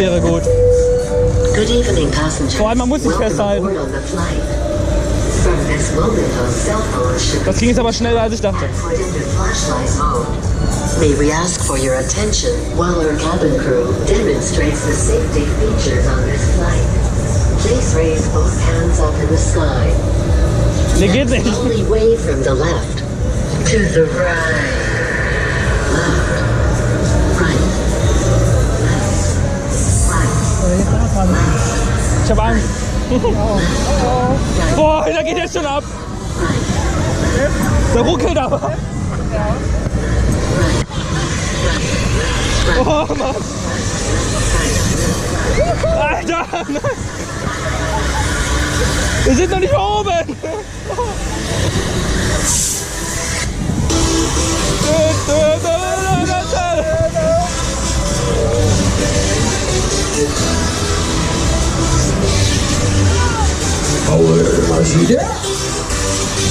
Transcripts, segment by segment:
wäre gut. Vor allem, man muss sich festhalten. Das ging jetzt aber schneller, als ich dachte. May we ask for your attention while our cabin crew demonstrates the safety features on this flight. Please raise both hands up in the sky. Nee, geht nicht. Slowly wave from the left to the right. Left. Right. Ich hab Angst. Boah, da geht jetzt schon ab. Der ruckelt aber. Oh Mann. Alter. Wir sind noch nicht oben.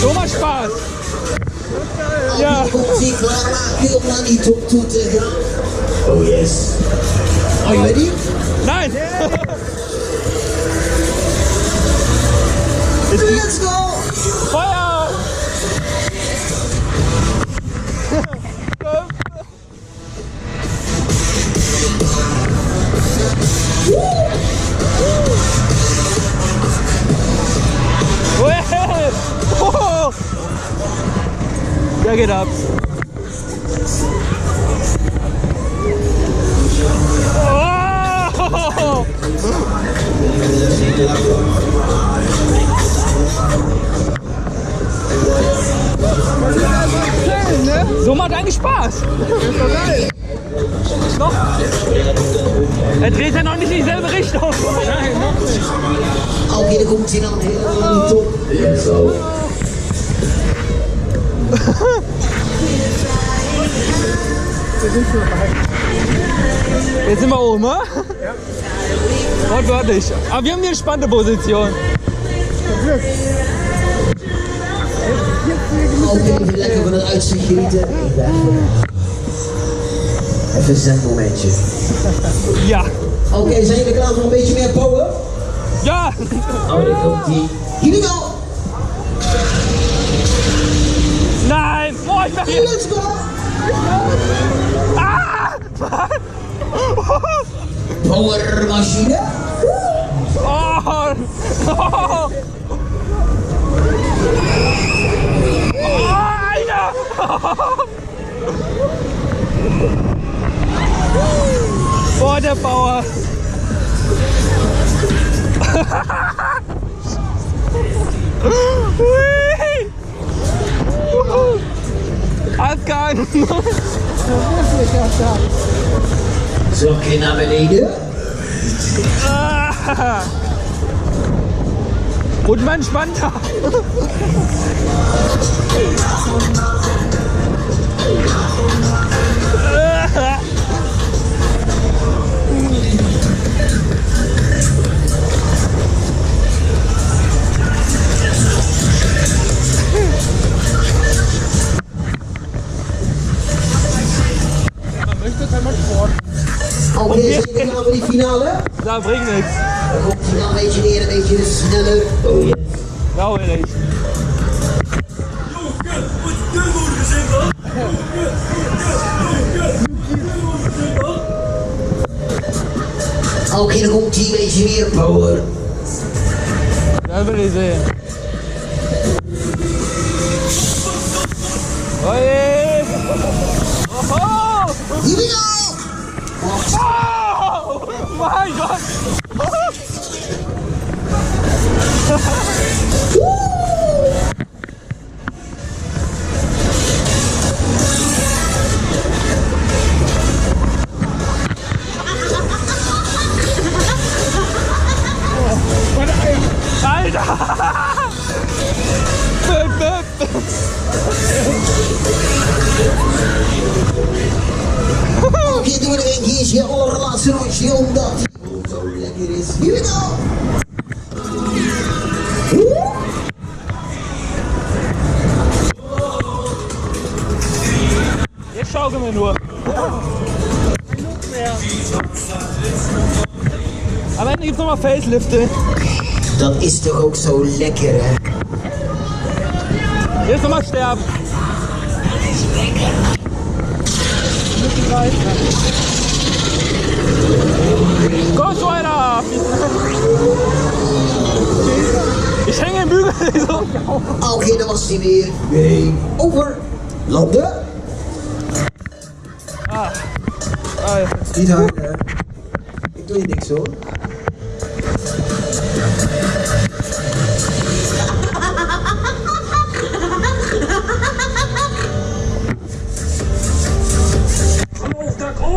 So macht Spaß. Ja. Oh yes. Are you ready? Nein. Let's go. Feuer. Oh. Der geht ab. Oh. So macht eigentlich Spaß. Ist doch geil. Noch? Er dreht ja noch nicht in dieselbe Richtung. Nein, noch nicht. Okay, dann kommt sie dann helemaal top. Ja, zo. Jetzt sind wir oben, ne? Ja. Wortwörtlich. Aber wir haben hier eine spannende Position. Oké, even lekker van het uitzicht genieten. Even een zenmomentje. Ja. Oké, zijn jullie klaar voor een beetje meer power? Ja. Oh, daar komt die. Here we go. Nein. Boah, ich mach hier. Let's go. Ah. Powermachine. Oh. Oh. Alter! Boah, der Bauer! Abgang! Zakken naar beneden. Und man entspannter. Man möchte kein Sport. Oké, zijn jullie klaar voor die finale? Dat bringt niks. Dan komt hij dan een beetje neer, een beetje sneller. Oh yes. Nou weer eens. Oké, dan komt hij een beetje meer power. Dat wil je zien. Hoi! Oh! Here we go! Oh! Mein Gott! Alter! Oké, doen we er een keertje, allerlaatste rondje, omdat het zo lekker is. Here we go! Jetzt schaukeln wir nur. Am Ende gibt's nochmal Faceliften. Dat is toch ook zo lekker, hè? Jetzt nochmal sterben. Komm schon, Alter! Ich hänge im Bügel. So. Oké, dan was hij weer. Nee. Over. Landen. Ah, ja. Niet hard, hè? Ik doe je niks hoor.